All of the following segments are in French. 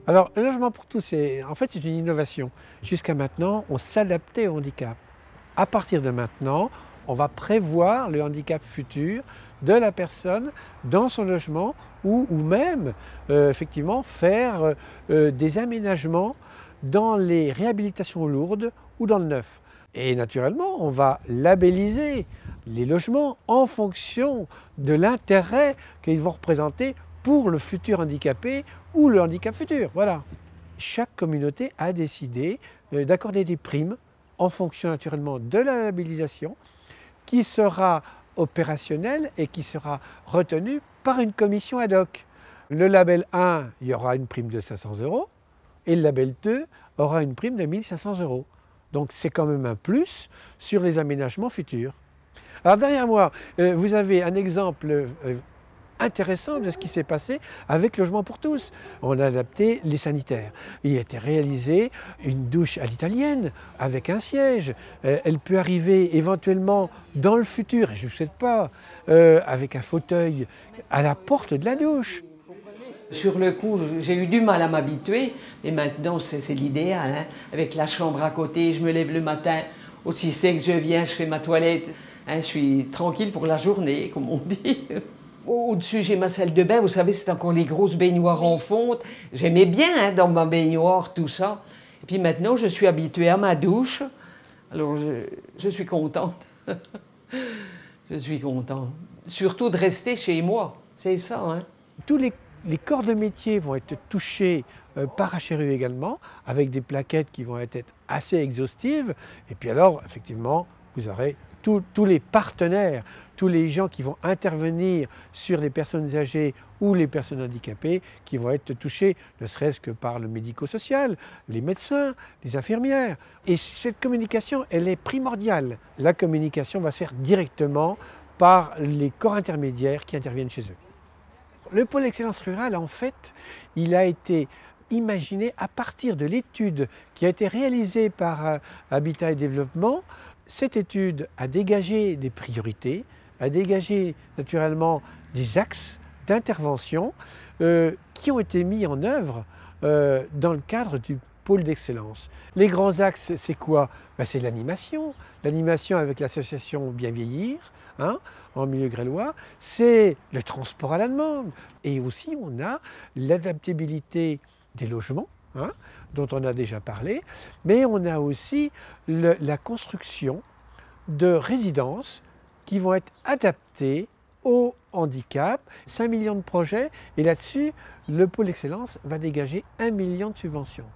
Alors, le logement pour tous, en fait, c'est une innovation. Jusqu'à maintenant, on s'adaptait au handicap. À partir de maintenant, on va prévoir le handicap futur de la personne dans son logement ou même, effectivement, faire des aménagements dans les réhabilitations lourdes ou dans le neuf. Et naturellement, on va labelliser les logements en fonction de l'intérêt qu'ils vont représenter pour le futur handicapé ou le handicap futur. Voilà. Chaque communauté a décidé d'accorder des primes en fonction naturellement de la labellisation qui sera opérationnelle et qui sera retenue par une commission ad hoc. Le label 1, il y aura une prime de 500 € et le label 2 aura une prime de 1 500 €. Donc c'est quand même un plus sur les aménagements futurs. Alors derrière moi, vous avez un exemple intéressant de ce qui s'est passé avec Logement pour tous. On a adapté les sanitaires. Il a été réalisé une douche à l'italienne avec un siège. Elle peut arriver éventuellement dans le futur, et je ne souhaite pas, avec un fauteuil à la porte de la douche. Sur le coup, j'ai eu du mal à m'habituer, mais maintenant c'est l'idéal. Hein. Avec la chambre à côté, je me lève le matin, aussi c'est que je viens, je fais ma toilette. Hein, je suis tranquille pour la journée, comme on dit. Au-dessus, j'ai ma salle de bain. Vous savez, c'est encore les grosses baignoires en fonte. J'aimais bien hein, dans ma baignoire, tout ça. Et puis maintenant, je suis habituée à ma douche. Alors, je suis contente. Je suis contente. Surtout de rester chez moi. C'est ça. Hein. Tous les corps de métier vont être touchés par HRU également, avec des plaquettes qui vont être assez exhaustives. Et puis alors, effectivement, vous aurez tous les partenaires, tous les gens qui vont intervenir sur les personnes âgées ou les personnes handicapées qui vont être touchés, ne serait-ce que par le médico-social, les médecins, les infirmières. Et cette communication, elle est primordiale. La communication va se faire directement par les corps intermédiaires qui interviennent chez eux. Le pôle excellence rurale, en fait, il a été imaginé à partir de l'étude qui a été réalisée par Habitat et Développement. Cette étude a dégagé des priorités, a dégagé naturellement des axes d'intervention qui ont été mis en œuvre dans le cadre du pôle d'excellence. Les grands axes, c'est quoi? C'est l'animation avec l'association Bien Vieillir, hein, en milieu grélois, c'est le transport à la demande. Et aussi, on a l'adaptabilité des logements, hein, dont on a déjà parlé, mais on a aussi la construction de résidences qui vont être adaptées au handicap. 5 millions de projets, et là-dessus, le pôle d'excellence va dégager 1 million de subventions.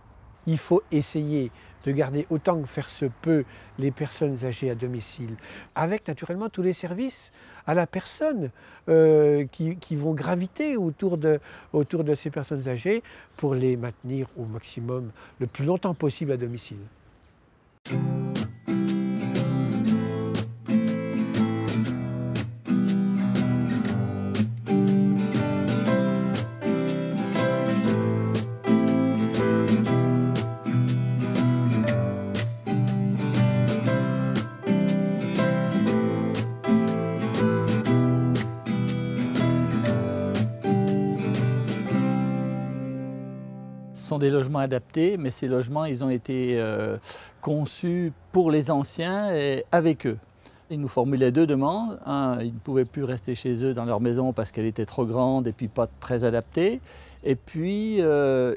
Il faut essayer de garder autant que faire se peut les personnes âgées à domicile, avec naturellement tous les services à la personne qui vont graviter autour de ces personnes âgées pour les maintenir au maximum le plus longtemps possible à domicile. Ce sont des logements adaptés, mais ces logements, ils ont été conçus pour les anciens et avec eux. Ils nous formulaient deux demandes. Un, ils ne pouvaient plus rester chez eux dans leur maison parce qu'elle était trop grande et puis pas très adaptée. Et puis,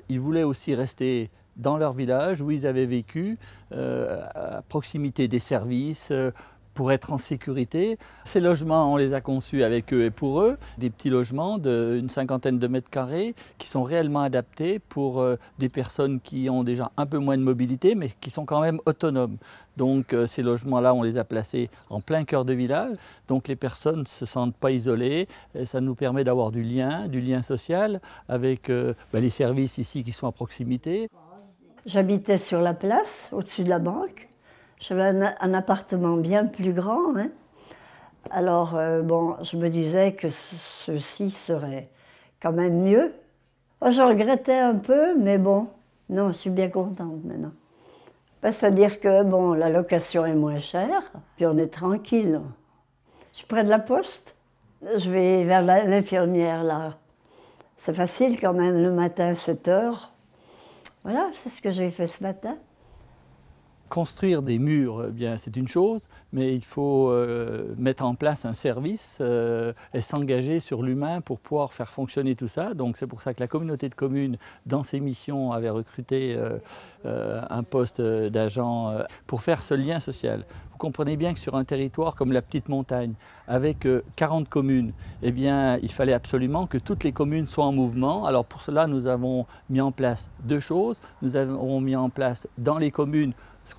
ils voulaient aussi rester dans leur village où ils avaient vécu, à proximité des services, pour être en sécurité. Ces logements, on les a conçus avec eux et pour eux, des petits logements d'une cinquantaine de mètres carrés qui sont réellement adaptés pour des personnes qui ont déjà un peu moins de mobilité, mais qui sont quand même autonomes. Donc ces logements-là, on les a placés en plein cœur de village. Donc les personnes ne se sentent pas isolées. Et ça nous permet d'avoir du lien social avec les services ici qui sont à proximité. J'habitais sur la place, au-dessus de la banque. J'avais un appartement bien plus grand. Hein. Alors, bon, je me disais que ceci serait quand même mieux. Je regrettais un peu, mais bon, non, je suis bien contente maintenant. C'est-à-dire que, bon, la location est moins chère, puis on est tranquille. Je suis près de la poste. Je vais vers l'infirmière, là. C'est facile quand même, le matin, 7 h. Voilà, c'est ce que j'ai fait ce matin. Construire des murs, eh bien, c'est une chose, mais il faut mettre en place un service et s'engager sur l'humain pour pouvoir faire fonctionner tout ça. Donc c'est pour ça que la communauté de communes, dans ses missions, avait recruté un poste d'agent pour faire ce lien social. Vous comprenez bien que sur un territoire comme la Petite Montagne, avec 40 communes, eh bien, il fallait absolument que toutes les communes soient en mouvement. Alors pour cela, nous avons mis en place deux choses. Nous avons mis en place dans les communes ce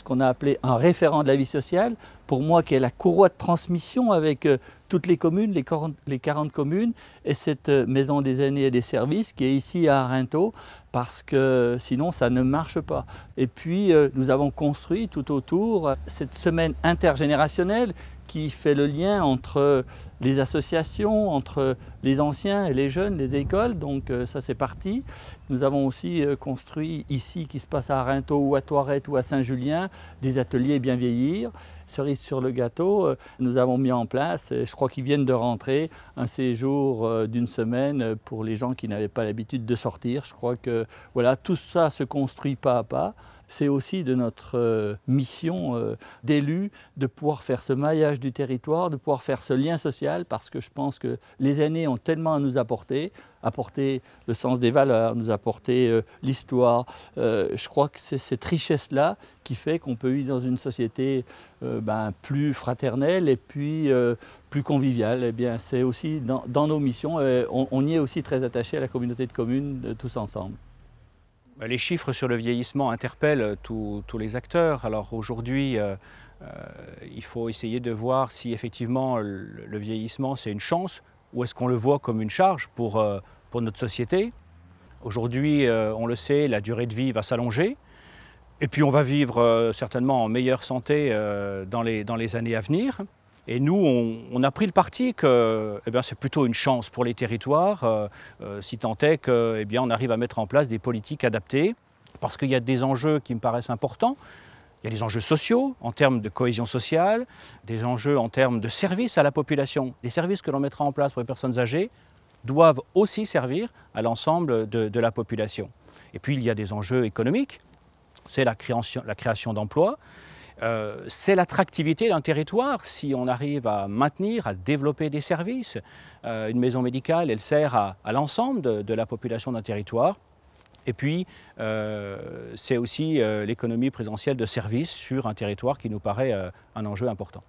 qu'on a appelé un référent de la vie sociale, pour moi qui est la courroie de transmission avec toutes les communes, les 40 communes, et cette maison des aînés et des services qui est ici à Arinthod, parce que sinon ça ne marche pas. Et puis nous avons construit tout autour cette semaine intergénérationnelle qui fait le lien entre les associations, entre les anciens et les jeunes, les écoles, donc ça c'est parti. Nous avons aussi construit ici, qui se passe à Arinthod ou à Thoirette ou à Saint-Julien, des ateliers bien vieillir. Cerise sur le gâteau, nous avons mis en place, je crois qu'ils viennent de rentrer, un séjour d'une semaine pour les gens qui n'avaient pas l'habitude de sortir. Je crois que voilà, tout ça se construit pas à pas. C'est aussi de notre mission d'élus de pouvoir faire ce maillage du territoire, de pouvoir faire ce lien social, parce que je pense que les aînés ont tellement à nous apporter le sens des valeurs, nous apporter l'histoire. Je crois que c'est cette richesse-là qui fait qu'on peut vivre dans une société plus fraternelle et puis plus conviviale. Eh bien, c'est aussi dans nos missions, on y est aussi très attaché à la communauté de communes tous ensemble. Les chiffres sur le vieillissement interpellent tous les acteurs. Alors aujourd'hui, il faut essayer de voir si effectivement le vieillissement c'est une chance ou est-ce qu'on le voit comme une charge pour notre société. Aujourd'hui, on le sait, la durée de vie va s'allonger et puis on va vivre certainement en meilleure santé dans les années à venir. Et nous, on a pris le parti que c'est plutôt une chance pour les territoires, si tant est qu'on arrive à mettre en place des politiques adaptées, parce qu'il y a des enjeux qui me paraissent importants. Il y a des enjeux sociaux, en termes de cohésion sociale, des enjeux en termes de services à la population. Les services que l'on mettra en place pour les personnes âgées doivent aussi servir à l'ensemble de la population. Et puis, il y a des enjeux économiques, c'est la création d'emplois. C'est l'attractivité d'un territoire. Si on arrive à maintenir, à développer des services, une maison médicale, elle sert à l'ensemble de la population d'un territoire. Et puis, c'est aussi l'économie présentielle de services sur un territoire qui nous paraît un enjeu important.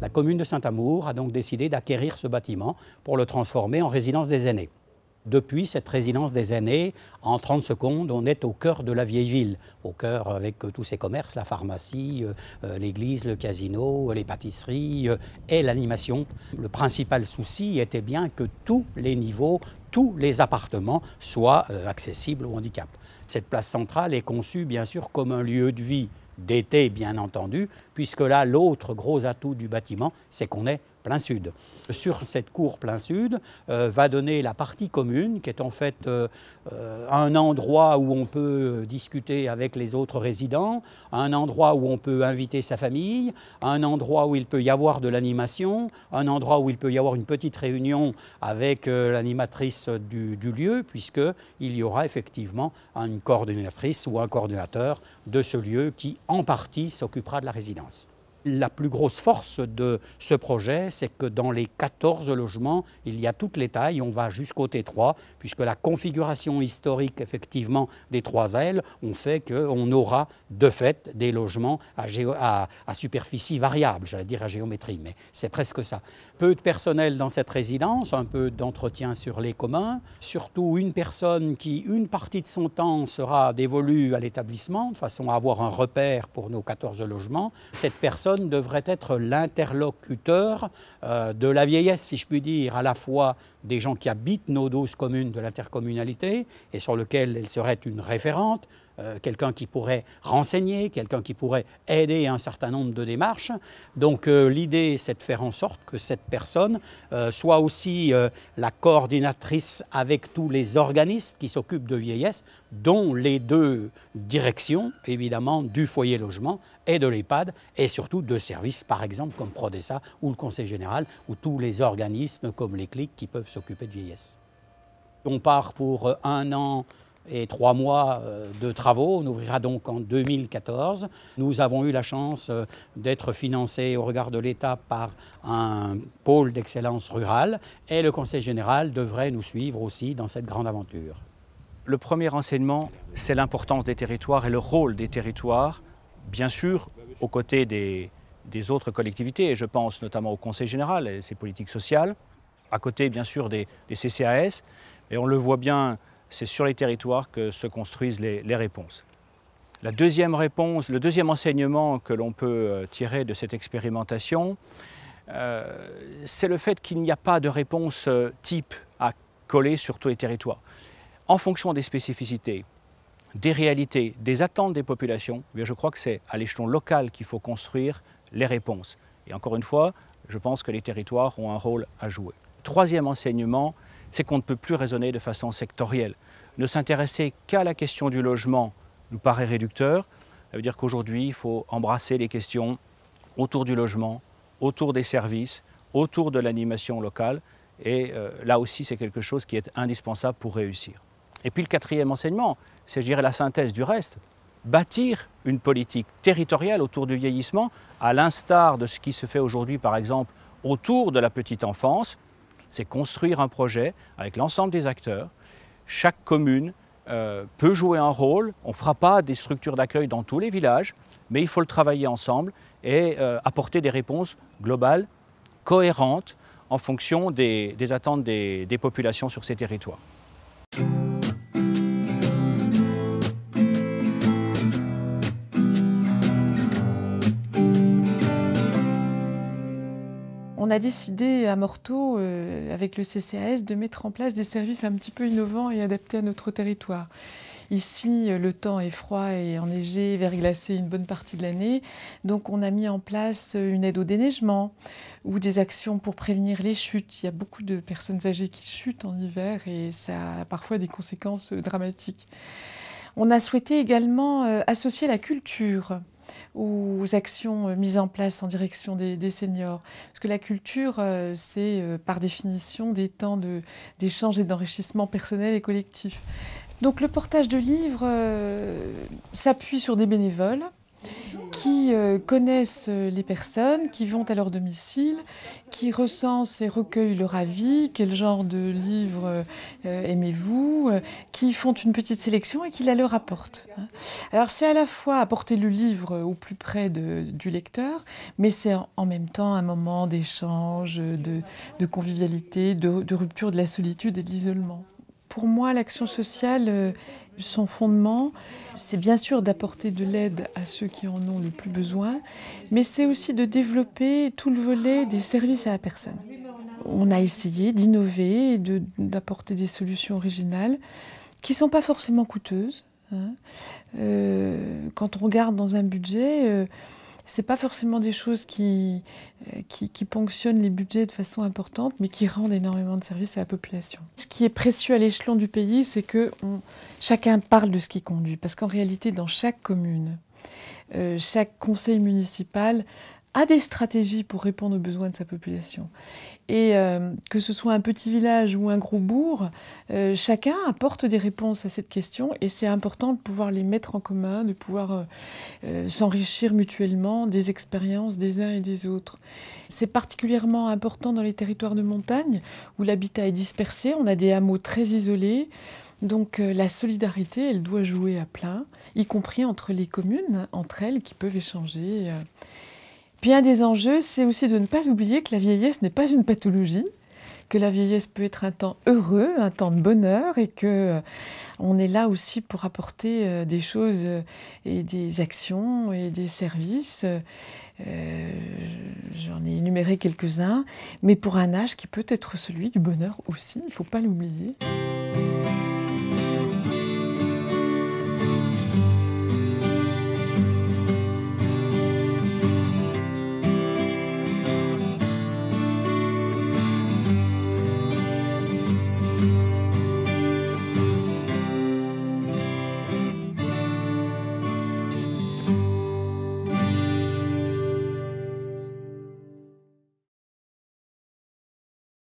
La commune de Saint-Amour a donc décidé d'acquérir ce bâtiment pour le transformer en résidence des aînés. Depuis cette résidence des aînés, en 30 secondes, on est au cœur de la vieille ville, au cœur avec tous ses commerces, la pharmacie, l'église, le casino, les pâtisseries et l'animation. Le principal souci était bien que tous les niveaux, tous les appartements soient accessibles au handicap. Cette place centrale est conçue bien sûr comme un lieu de vie, d'été bien entendu, puisque là l'autre gros atout du bâtiment, c'est qu'on est plein sud. Sur cette cour plein sud va donner la partie commune, qui est en fait un endroit où on peut discuter avec les autres résidents, un endroit où on peut inviter sa famille, un endroit où il peut y avoir de l'animation, un endroit où il peut y avoir une petite réunion avec l'animatrice du lieu, puisqu'il y aura effectivement une coordinatrice ou un coordinateur de ce lieu qui, en partie, s'occupera de la résidence. La plus grosse force de ce projet, c'est que dans les 14 logements, il y a toutes les tailles, on va jusqu'au T3, puisque la configuration historique, effectivement, des 3 ailes ont fait qu'on aura, de fait, des logements à superficie variable, j'allais dire à géométrie, mais c'est presque ça. Peu de personnel dans cette résidence, un peu d'entretien sur les communs, surtout une personne qui, une partie de son temps, sera dévolue à l'établissement, de façon à avoir un repère pour nos 14 logements. Cette personne devrait être l'interlocuteur de la vieillesse, si je puis dire, à la fois des gens qui habitent nos 12 communes de l'intercommunalité et sur lesquelles elle serait une référente, quelqu'un qui pourrait renseigner, quelqu'un qui pourrait aider un certain nombre de démarches. Donc l'idée, c'est de faire en sorte que cette personne soit aussi la coordinatrice avec tous les organismes qui s'occupent de vieillesse, dont les 2 directions, évidemment, du foyer logement et de l'EHPAD, et surtout de services, par exemple, comme Prodessa ou le Conseil général, ou tous les organismes comme les CLIC qui peuvent s'occuper de vieillesse. On part pour 1 an et 3 mois de travaux. On ouvrira donc en 2014. Nous avons eu la chance d'être financés au regard de l'État par un pôle d'excellence rurale et le Conseil général devrait nous suivre aussi dans cette grande aventure. Le premier enseignement, c'est l'importance des territoires et le rôle des territoires, bien sûr, aux côtés des autres collectivités, et je pense notamment au Conseil général et ses politiques sociales, à côté bien sûr des CCAS, et on le voit bien, c'est sur les territoires que se construisent les réponses. Le deuxième enseignement que l'on peut tirer de cette expérimentation, c'est le fait qu'il n'y a pas de réponse type à coller sur tous les territoires. En fonction des spécificités, des réalités, des attentes des populations, eh bien je crois que c'est à l'échelon local qu'il faut construire les réponses. Et encore une fois, je pense que les territoires ont un rôle à jouer. Troisième enseignement, c'est qu'on ne peut plus raisonner de façon sectorielle. Ne s'intéresser qu'à la question du logement nous paraît réducteur. Ça veut dire qu'aujourd'hui, il faut embrasser les questions autour du logement, autour des services, autour de l'animation locale. Et là aussi, c'est quelque chose qui est indispensable pour réussir. Et puis le quatrième enseignement, c'est, je dirais, la synthèse du reste. Bâtir une politique territoriale autour du vieillissement, à l'instar de ce qui se fait aujourd'hui, par exemple, autour de la petite enfance. C'est construire un projet avec l'ensemble des acteurs. Chaque commune peut jouer un rôle. On ne fera pas des structures d'accueil dans tous les villages, mais il faut le travailler ensemble et apporter des réponses globales, cohérentes, en fonction des attentes des populations sur ces territoires. On a décidé à Morteau, avec le CCAS, de mettre en place des services un petit peu innovants et adaptés à notre territoire. Ici, le temps est froid et enneigé, verglacé une bonne partie de l'année. Donc on a mis en place une aide au déneigement ou des actions pour prévenir les chutes. Il y a beaucoup de personnes âgées qui chutent en hiver et ça a parfois des conséquences dramatiques. On a souhaité également associer la culture aux actions mises en place en direction des seniors. Parce que la culture, c'est par définition des temps d'échange et d'enrichissement personnel et collectif. Donc le portage de livres s'appuie sur des bénévoles qui connaissent les personnes, qui vont à leur domicile, qui recensent et recueillent leur avis, quel genre de livre aimez-vous, qui font une petite sélection et qui la leur apportent. Alors c'est à la fois apporter le livre au plus près du lecteur, mais c'est en même temps un moment d'échange, de convivialité, de rupture de la solitude et de l'isolement. Pour moi, l'action sociale, son fondement, c'est bien sûr d'apporter de l'aide à ceux qui en ont le plus besoin, mais c'est aussi de développer tout le volet des services à la personne. On a essayé d'innover et d'apporter des solutions originales qui ne sont pas forcément coûteuses. Quand on regarde dans un budget, ce n'est pas forcément des choses qui ponctionnent les budgets de façon importante, mais qui rendent énormément de services à la population. Ce qui est précieux à l'échelon du pays, c'est que chacun parle de ce qui conduit. Parce qu'en réalité, dans chaque commune, chaque conseil municipal a des stratégies pour répondre aux besoins de sa population. Et que ce soit un petit village ou un gros bourg, chacun apporte des réponses à cette question et c'est important de pouvoir les mettre en commun, de pouvoir s'enrichir mutuellement des expériences des uns et des autres. C'est particulièrement important dans les territoires de montagne où l'habitat est dispersé, on a des hameaux très isolés. Donc la solidarité, elle doit jouer à plein, y compris entre les communes, entre elles, qui peuvent échanger. Puis un des enjeux, c'est aussi de ne pas oublier que la vieillesse n'est pas une pathologie, que la vieillesse peut être un temps heureux, un temps de bonheur, et que on est là aussi pour apporter des choses et des actions et des services. J'en ai énuméré quelques-uns, mais pour un âge qui peut être celui du bonheur aussi, il ne faut pas l'oublier.